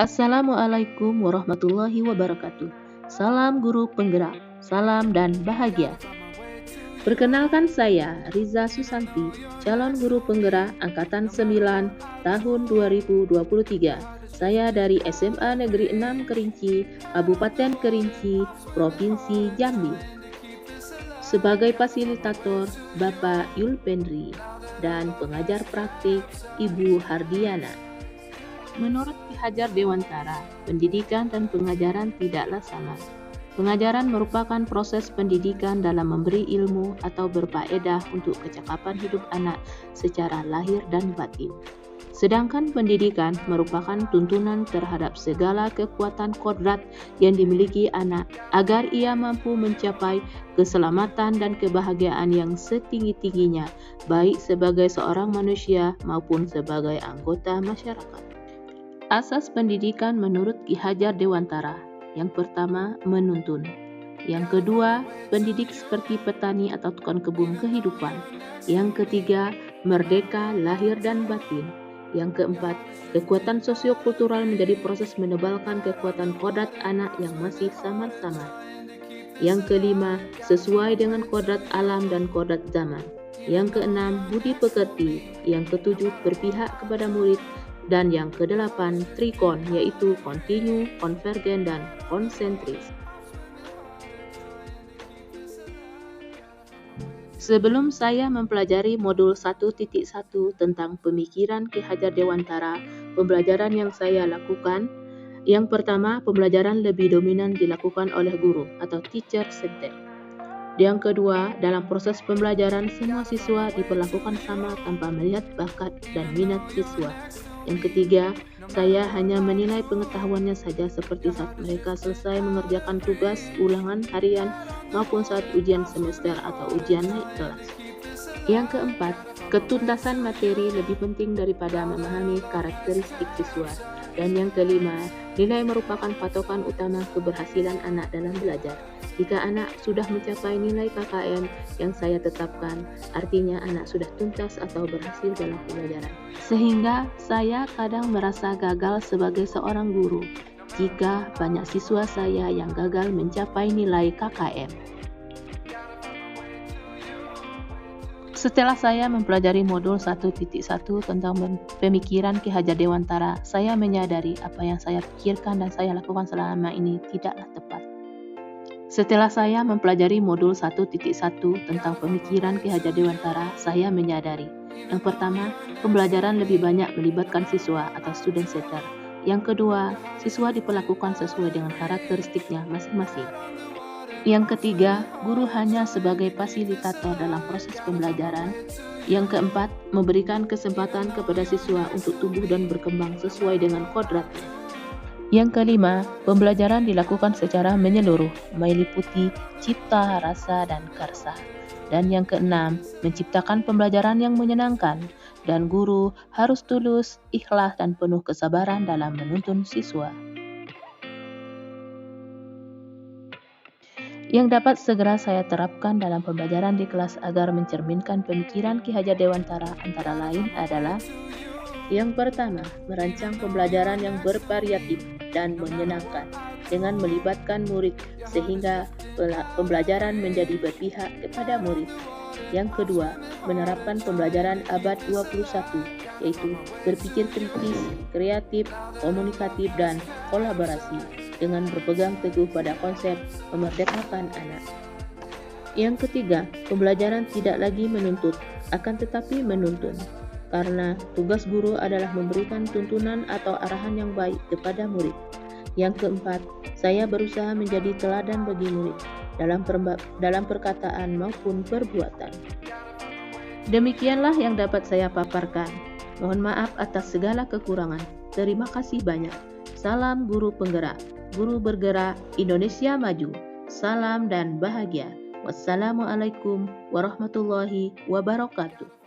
Assalamualaikum warahmatullahi wabarakatuh. Salam guru penggerak, salam dan bahagia. Perkenalkan saya Riza Susanti, calon guru penggerak angkatan 9 tahun 2023. Saya dari SMA Negeri 6 Kerinci, Kabupaten Kerinci, Provinsi Jambi. Sebagai fasilitator Bapak Yulpendri dan pengajar praktik Ibu Hardiana. Menurut Ki Hajar Dewantara, pendidikan dan pengajaran tidaklah sama. Pengajaran merupakan proses pendidikan dalam memberi ilmu atau berfaedah untuk kecakapan hidup anak secara lahir dan batin. Sedangkan pendidikan merupakan tuntunan terhadap segala kekuatan kodrat yang dimiliki anak agar ia mampu mencapai keselamatan dan kebahagiaan yang setinggi-tingginya, baik sebagai seorang manusia maupun sebagai anggota masyarakat. Asas pendidikan menurut Ki Hajar Dewantara. Yang pertama, menuntun. Yang kedua, pendidik seperti petani atau tukang kebun kehidupan. Yang ketiga, merdeka lahir dan batin. Yang keempat, kekuatan sosiokultural menjadi proses menebalkan kekuatan kodrat anak yang masih samar-samar. Yang kelima, sesuai dengan kodrat alam dan kodrat zaman. Yang keenam, budi pekerti. Yang ketujuh, berpihak kepada murid. Dan yang kedelapan, trikon, yaitu kontinu, konvergen, dan konsentris. Sebelum saya mempelajari modul 1.1 tentang pemikiran Ki Hajar Dewantara, pembelajaran yang saya lakukan, yang pertama, pembelajaran lebih dominan dilakukan oleh guru atau teacher center. Yang kedua, dalam proses pembelajaran semua siswa diperlakukan sama tanpa melihat bakat dan minat siswa. Yang ketiga, saya hanya menilai pengetahuannya saja seperti saat mereka selesai mengerjakan tugas, ulangan harian, maupun saat ujian semester atau ujian naik kelas. Yang keempat, ketuntasan materi lebih penting daripada memahami karakteristik siswa. Dan yang kelima, nilai merupakan patokan utama keberhasilan anak dalam belajar. Jika anak sudah mencapai nilai KKM yang saya tetapkan, artinya anak sudah tuntas atau berhasil dalam pembelajaran. Sehingga saya kadang merasa gagal sebagai seorang guru jika banyak siswa saya yang gagal mencapai nilai KKM. Setelah saya mempelajari modul 1.1 tentang pemikiran Ki Hajar Dewantara, saya menyadari apa yang saya pikirkan dan saya lakukan selama ini tidaklah tepat. Setelah saya mempelajari modul 1.1 tentang pemikiran Ki Hajar Dewantara, saya menyadari, yang pertama, pembelajaran lebih banyak melibatkan siswa atau student center. Yang kedua, siswa diperlakukan sesuai dengan karakteristiknya masing-masing. Yang ketiga, guru hanya sebagai fasilitator dalam proses pembelajaran. Yang keempat, memberikan kesempatan kepada siswa untuk tumbuh dan berkembang sesuai dengan kodratnya. Yang kelima, pembelajaran dilakukan secara menyeluruh, meliputi cipta, rasa, dan karsa. Dan yang keenam, menciptakan pembelajaran yang menyenangkan, dan guru harus tulus, ikhlas, dan penuh kesabaran dalam menuntun siswa. Yang dapat segera saya terapkan dalam pembelajaran di kelas agar mencerminkan pemikiran Ki Hajar Dewantara antara lain adalah: yang pertama, merancang pembelajaran yang bervariatif dan menyenangkan dengan melibatkan murid sehingga pembelajaran menjadi berpihak kepada murid. Yang kedua, menerapkan pembelajaran abad 21, yaitu berpikir kritis, kreatif, komunikatif, dan kolaborasi dengan berpegang teguh pada konsep memerdekakan anak. Yang ketiga, pembelajaran tidak lagi menuntut, akan tetapi menuntun. Karena tugas guru adalah memberikan tuntunan atau arahan yang baik kepada murid. Yang keempat, saya berusaha menjadi teladan bagi murid dalam perkataan maupun perbuatan. Demikianlah yang dapat saya paparkan. Mohon maaf atas segala kekurangan. Terima kasih banyak. Salam guru penggerak, guru bergerak, Indonesia maju. Salam dan bahagia. Wassalamualaikum warahmatullahi wabarakatuh.